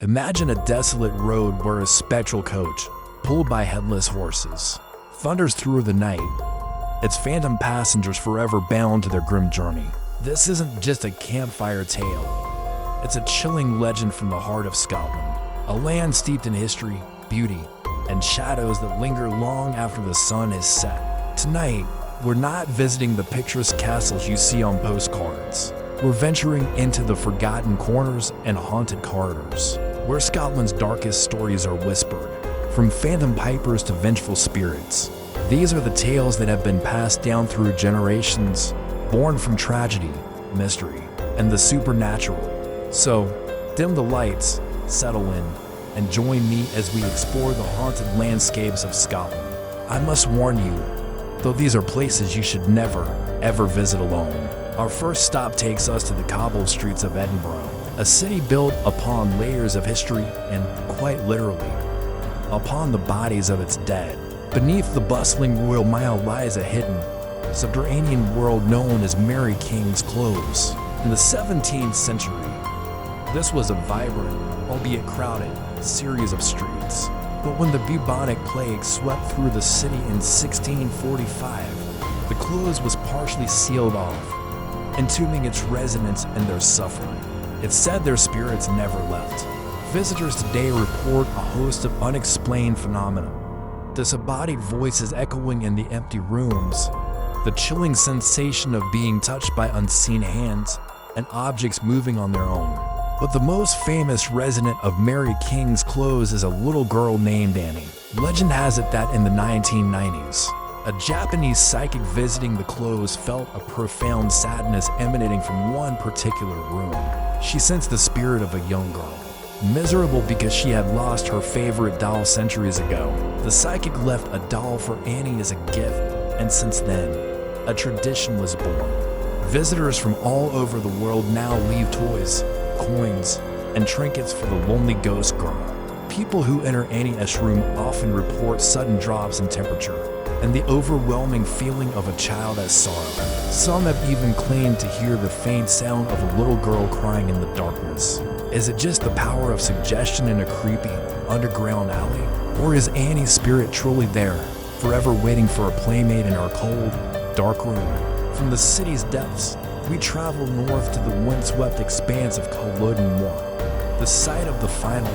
Imagine a desolate road where a spectral coach, pulled by headless horses, thunders through the night, its phantom passengers forever bound to their grim journey. This isn't just a campfire tale. It's a chilling legend from the heart of Scotland, a land steeped in history, beauty, and shadows that linger long after the sun is set. Tonight, we're not visiting the picturesque castles you see on postcards. We're venturing into the forgotten corners and haunted corridors, where Scotland's darkest stories are whispered, from phantom pipers to vengeful spirits. These are the tales that have been passed down through generations, born from tragedy, mystery, and the supernatural. So, dim the lights, settle in, and join me as we explore the haunted landscapes of Scotland. I must warn you, though these are places you should never, ever visit alone. Our first stop takes us to the cobbled streets of Edinburgh, a city built upon layers of history and, quite literally, upon the bodies of its dead. Beneath the bustling Royal Mile lies a hidden, subterranean world known as Mary King's Close. In the 17th century, this was a vibrant, albeit crowded, series of streets. But when the bubonic plague swept through the city in 1645, the close was partially sealed off, entombing its residents in their suffering. It's said their spirits never left. Visitors today report a host of unexplained phenomena. Disembodied voices echoing in the empty rooms, the chilling sensation of being touched by unseen hands, and objects moving on their own. But the most famous resident of Mary King's Close is a little girl named Annie. Legend has it that in the 1990s, a Japanese psychic visiting the close felt a profound sadness emanating from one particular room. She sensed the spirit of a young girl, miserable because she had lost her favorite doll centuries ago. The psychic left a doll for Annie as a gift, and since then, a tradition was born. Visitors from all over the world now leave toys, coins, and trinkets for the lonely ghost girl. People who enter Annie's room often report sudden drops in temperature and the overwhelming feeling of a child at sorrow. Some have even claimed to hear the faint sound of a little girl crying in the darkness. Is it just the power of suggestion in a creepy, underground alley? Or is Annie's spirit truly there, forever waiting for a playmate in our cold, dark room? From the city's depths, we travel north to the windswept expanse of Culloden Moor, the site of the final,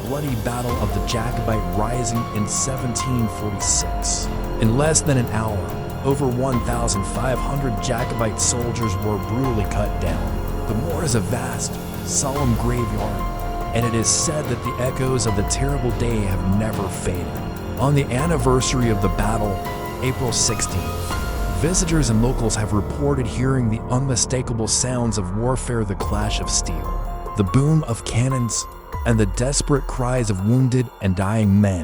bloody battle of the Jacobite Rising in 1746. In less than an hour, over 1,500 Jacobite soldiers were brutally cut down. The moor is a vast, solemn graveyard, and it is said that the echoes of the terrible day have never faded. On the anniversary of the battle, April 16th, visitors and locals have reported hearing the unmistakable sounds of warfare, the clash of steel, the boom of cannons, and the desperate cries of wounded and dying men.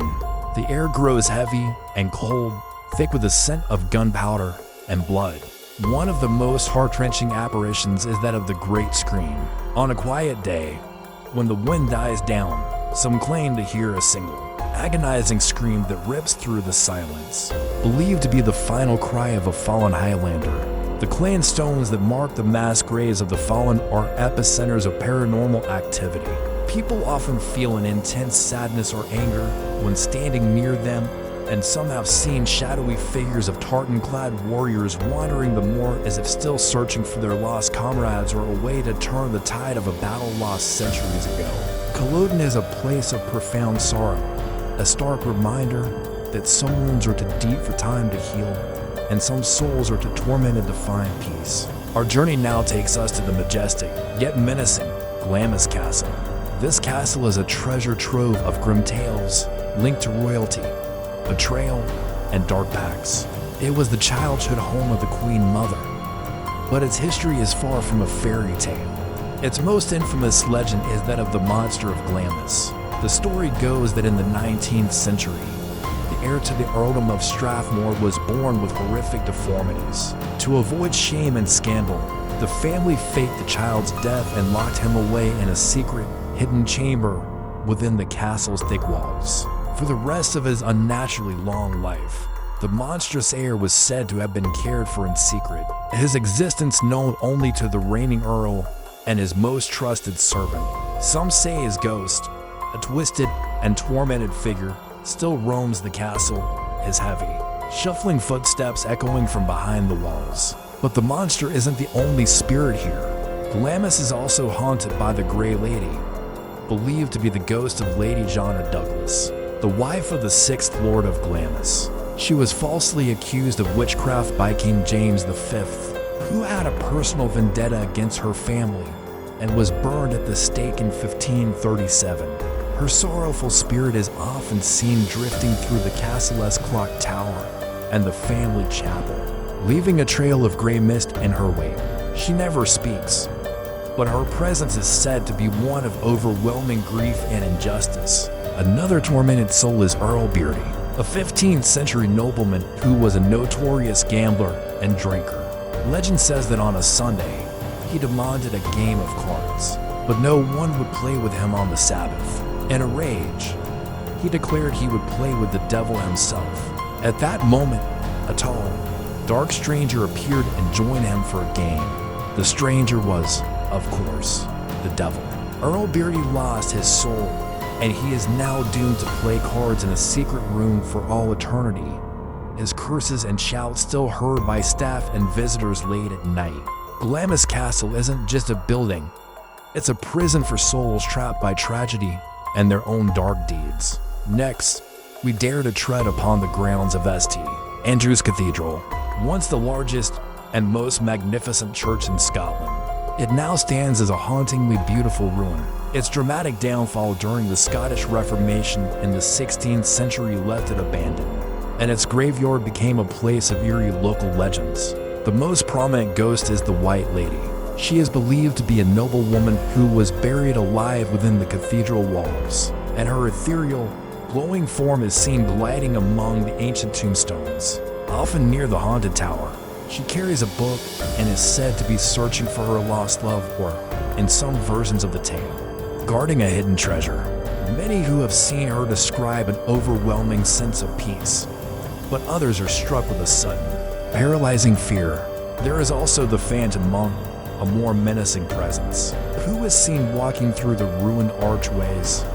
The air grows heavy and cold, thick with the scent of gunpowder and blood. One of the most heart-wrenching apparitions is that of the Great Scream. On a quiet day, when the wind dies down, some claim to hear a single, agonizing scream that rips through the silence, believed to be the final cry of a fallen Highlander. The clan stones that mark the mass graves of the fallen are epicenters of paranormal activity. People often feel an intense sadness or anger when standing near them, and some have seen shadowy figures of tartan-clad warriors wandering the moor as if still searching for their lost comrades or a way to turn the tide of a battle lost centuries ago. Culloden is a place of profound sorrow, a stark reminder that some wounds are too deep for time to heal, and some souls are too tormented to find peace. Our journey now takes us to the majestic, yet menacing, Glamis Castle. This castle is a treasure trove of grim tales linked to royalty, betrayal, and dark pacts. It was the childhood home of the Queen Mother, but its history is far from a fairy tale. Its most infamous legend is that of the monster of Glamis. The story goes that in the 19th century, the heir to the earldom of Strathmore was born with horrific deformities. To avoid shame and scandal, the family faked the child's death and locked him away in a secret, hidden chamber within the castle's thick walls. For the rest of his unnaturally long life, the monstrous heir was said to have been cared for in secret, his existence known only to the reigning earl and his most trusted servant. Some say his ghost, a twisted and tormented figure, still roams the castle, his heavy, shuffling footsteps echoing from behind the walls. But the monster isn't the only spirit here. Glamis is also haunted by the Grey Lady, believed to be the ghost of Lady Jonna Douglas, the wife of the 6th Lord of Glamis. She was falsely accused of witchcraft by King James V, who had a personal vendetta against her family and was burned at the stake in 1537. Her sorrowful spirit is often seen drifting through the castle's clock tower and the family chapel, leaving a trail of gray mist in her wake. She never speaks, but her presence is said to be one of overwhelming grief and injustice. Another tormented soul is Earl Beardy, a 15th century nobleman who was a notorious gambler and drinker. Legend says that on a Sunday, he demanded a game of cards, but no one would play with him on the Sabbath. In a rage, he declared he would play with the devil himself. At that moment, a tall, dark stranger appeared and joined him for a game. The stranger was, of course, the devil. Earl Beardy lost his soul, and he is now doomed to play cards in a secret room for all eternity. His curses and shouts still heard by staff and visitors late at night. Glamis Castle isn't just a building, it's a prison for souls trapped by tragedy and their own dark deeds. Next, we dare to tread upon the grounds of St. Andrew's Cathedral, once the largest and most magnificent church in Scotland. It now stands as a hauntingly beautiful ruin. Its dramatic downfall during the Scottish Reformation in the 16th century left it abandoned, and its graveyard became a place of eerie local legends. The most prominent ghost is the White Lady. She is believed to be a noble woman who was buried alive within the cathedral walls, and her ethereal, glowing form is seen gliding among the ancient tombstones, often near the haunted tower. She carries a book and is said to be searching for her lost love or, in some versions of the tale, guarding a hidden treasure. Many who have seen her describe an overwhelming sense of peace, but others are struck with a sudden, paralyzing fear. There is also the Phantom Monk, a more menacing presence, who is seen walking through the ruined archways,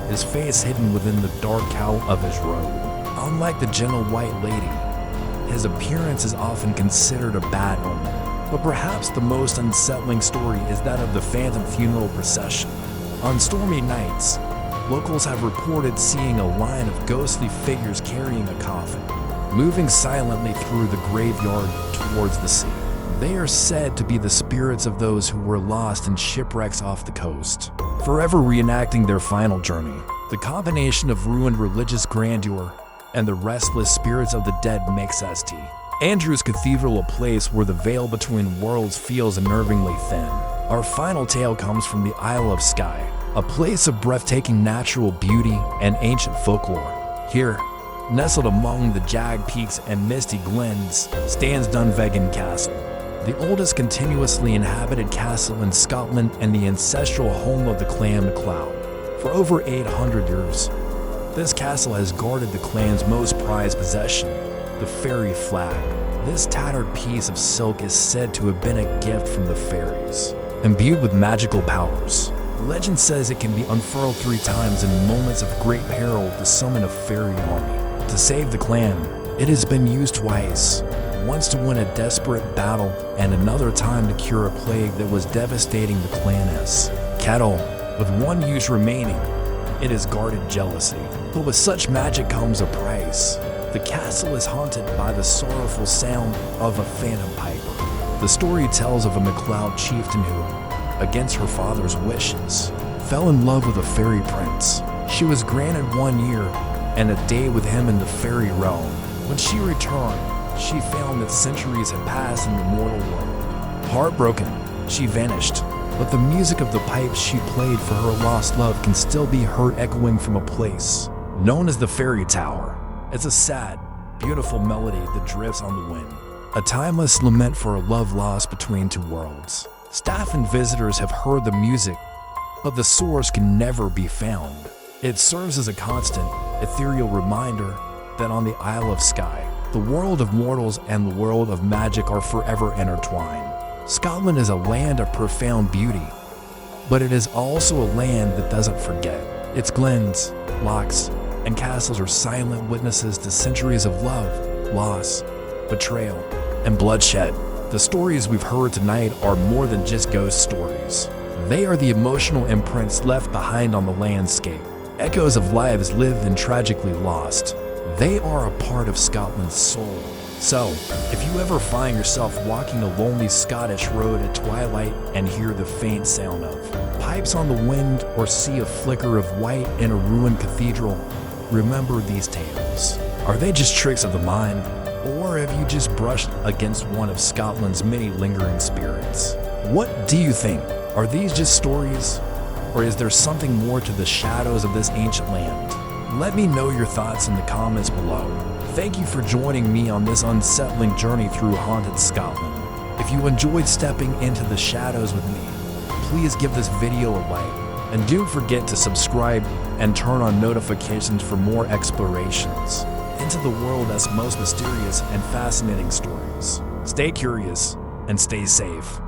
his face hidden within the dark cowl of his robe. Unlike the gentle White Lady, his appearance is often considered a bad omen, but perhaps the most unsettling story is that of the Phantom Funeral Procession. On stormy nights, locals have reported seeing a line of ghostly figures carrying a coffin, moving silently through the graveyard towards the sea. They are said to be the spirits of those who were lost in shipwrecks off the coast, forever reenacting their final journey. The combination of ruined religious grandeur and the restless spirits of the dead makes St. Andrew's Cathedral a place where the veil between worlds feels unnervingly thin. Our final tale comes from the Isle of Skye, a place of breathtaking natural beauty and ancient folklore. Here, nestled among the jagged peaks and misty glens, stands Dunvegan Castle, the oldest continuously inhabited castle in Scotland and the ancestral home of the Clan MacLeod. For over 800 years, this castle has guarded the clan's most prized possession, the fairy flag. This tattered piece of silk is said to have been a gift from the fairies, imbued with magical powers. Legend says it can be unfurled 3 times in moments of great peril to summon a fairy army. To save the clan, it has been used twice, once to win a desperate battle and another time to cure a plague that was devastating the clan's cattle. With one use remaining, it is guarded jealousy. But with such magic comes a price. The castle is haunted by the sorrowful sound of a phantom piper. The story tells of a MacLeod chieftain who, against her father's wishes, fell in love with a fairy prince. She was granted 1 year and a day with him in the fairy realm. When she returned, she found that centuries had passed in the mortal world. Heartbroken, she vanished, but the music of the pipes she played for her lost love can still be heard echoing from a place known as the Fairy Tower. It's a sad, beautiful melody that drifts on the wind, a timeless lament for a love lost between 2 worlds. Staff and visitors have heard the music, but the source can never be found. It serves as a constant, ethereal reminder that on the Isle of Skye, the world of mortals and the world of magic are forever intertwined. Scotland is a land of profound beauty, But it is also a land that doesn't forget. Its glens, lochs, and castles are silent witnesses to centuries of love, loss, betrayal, and bloodshed. The stories we've heard tonight are more than just ghost stories. They are the emotional imprints left behind on the landscape, echoes of lives lived and tragically lost. They are a part of Scotland's soul. So, if you ever find yourself walking a lonely Scottish road at twilight and hear the faint sound of pipes on the wind or see a flicker of white in a ruined cathedral, remember these tales. Are they just tricks of the mind? Or have you just brushed against one of Scotland's many lingering spirits? What do you think? Are these just stories? Or is there something more to the shadows of this ancient land? Let me know your thoughts in the comments below. Thank you for joining me on this unsettling journey through haunted Scotland. If you enjoyed stepping into the shadows with me, please give this video a like. And don't forget to subscribe and turn on notifications for more explorations into the world that's most mysterious and fascinating stories. Stay curious and stay safe.